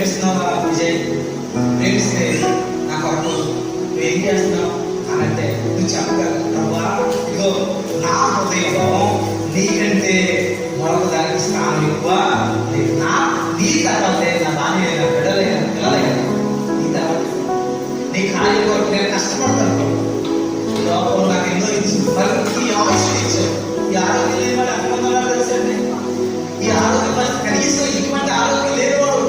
ప్రేమిస్తున్నావా విజయ్? ప్రేమిస్తే నా కొరకు నువ్వు ఏం చేస్తున్నావు అని అంటే నువ్వు చెప్పగలవు, ప్రభా ఇదిగో నా హృదయం నీకంటే మరొక దానికి స్థానం ఎక్కువ లేదు. నీ తర్వాతే నా భార్య అయినా బిడ్డలైనా పిల్లలైనా నీ తర్వాత నీ కార్యం కొరకు నేను కష్టపడతాను. లోపల నాకు ఎన్నో ఇచ్చింది, మరి ఈ ఆలోచన ఇచ్చావు. ఈ ఆరోగ్యం లేని వాడు అనుకున్నాడు తెలుసండి. ఈ ఆరోగ్య పరిస్థితి కనీసం ఇటువంటి ఆరోగ్యం లేని వాడు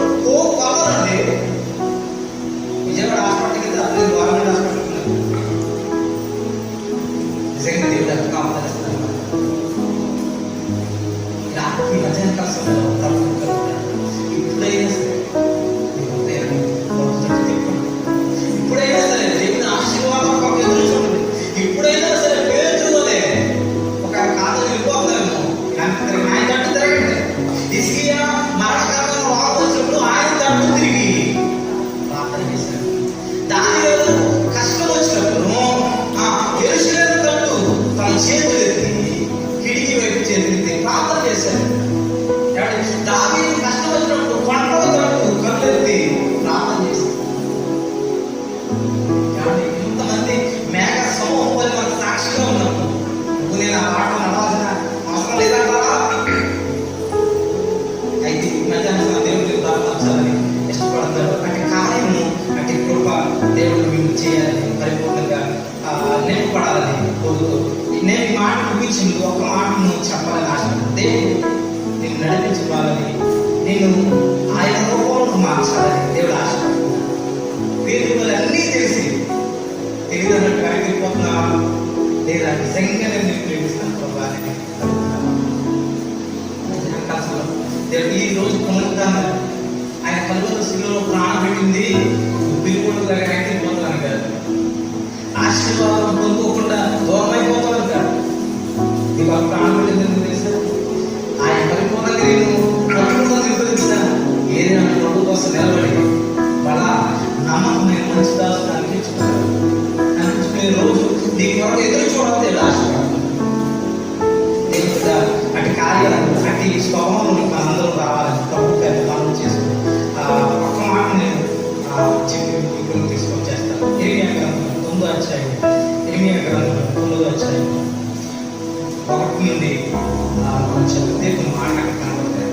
కావాలండి. విజయవాడ హాస్పిటల్కి వెళ్తే అప్పుడు గవర్నమెంట్ హాస్పిటల్కి నిజంగా దేవుడు ఎంత కావాలనిస్తాను. ఇలా ఈ మధ్యాహ్న కాలంలో ఇప్పుడైనా సరే ఇప్పుడైనా సరే దేవుని ఆశీర్వాదం ఒక ఎదురు చూడండి. ఇప్పుడైనా సరే పేరులోనే ఒక కాదు వెళ్ళిపోతాము. ఆయన తట్టు తిరగండి. హిజ్కియా మరణకాలంలో వాపు వచ్చినప్పుడు ఆయన తట్టు తిరిగి ప్రార్థన చేశారు. దానియేలు కష్టం వచ్చినప్పుడు యెరూషలేము తట్టు తన చేతులు ఎత్తి కిటికీ వైపు చేతులెత్తి ప్రార్థన చేశారు. దావీదు కష్టం వచ్చినప్పుడు కొండల తట్టు కళ్ళెత్తి ప్రార్థన చేశారు. ఇంతమంది మేఘ సమూహం వల్ల మనకు సాక్షిగా ఉన్నప్పుడు నేను ఆ పాట నడవాల్సిన అవసరం లేదంటారా? అయితే ఈ మధ్యాహ్నం దేవుడికి ప్రార్థించాలని ఇష్టపడతారు. అంటే కార్యము అంటే కృప దేవుడు మేము చేయాలని పరిపూర్ణంగా నింపబడాలని కోరుతూ నేను ఈ మాట ముగించింది. ఒక మాటను చెప్పాలని ఆశ. దేవుడు నేను నడిపించుకోవాలని, నేను ఆయన రూపంలో మార్చాలని దేవుడు ఆశపడుతున్నాను. పేరు అన్నీ తెలిసి తెలియదన్నట్టు వెళ్ళిపోతున్నా లేదా నిజంగా నేను ప్రేమిస్తాను ప్రభావాన్ని దేవుడు ఈ రోజు పునరుద్ధారణ ఆయన కలువల శిలువలో ప్రాణం పెట్టింది పిలుపుడుగా వెళ్ళిపోతాను కాదు, ఆశీర్వాదం పొందుకోకుండా దూరం అయిపోతాను కాదు. ఇవాళ ప్రాణం పెట్టింది తెలుసా? ఆయన పరిపూర్ణంగా నేను పట్టుకుంటూ నిర్వహిస్తాను. ఏదైనా ప్రభు కోసం నిలబడి మళ్ళా నమ్మకమైన మంచి దాసులు అనిపించుకున్నాను. అనిపించుకునే రోజు నీ కొరకు ఎదురు చూడాలి. ఆశపడతాను దేవుడుగా అటు కార్యాలు అటు స్వభావం మనందరూ రావాలని ప్రభు గారి పనులు చేసుకుని ఒక్క మాట నేను చెప్పి ఇప్పుడు తీసుకొని చేస్తాను. ఇర్మియా గ్రంథం 9వ అధ్యాయం, ఇర్మియా గ్రంథం 9వ అధ్యాయం 1 నుండి చదివితే కొన్ని మాట కనబడతాయి.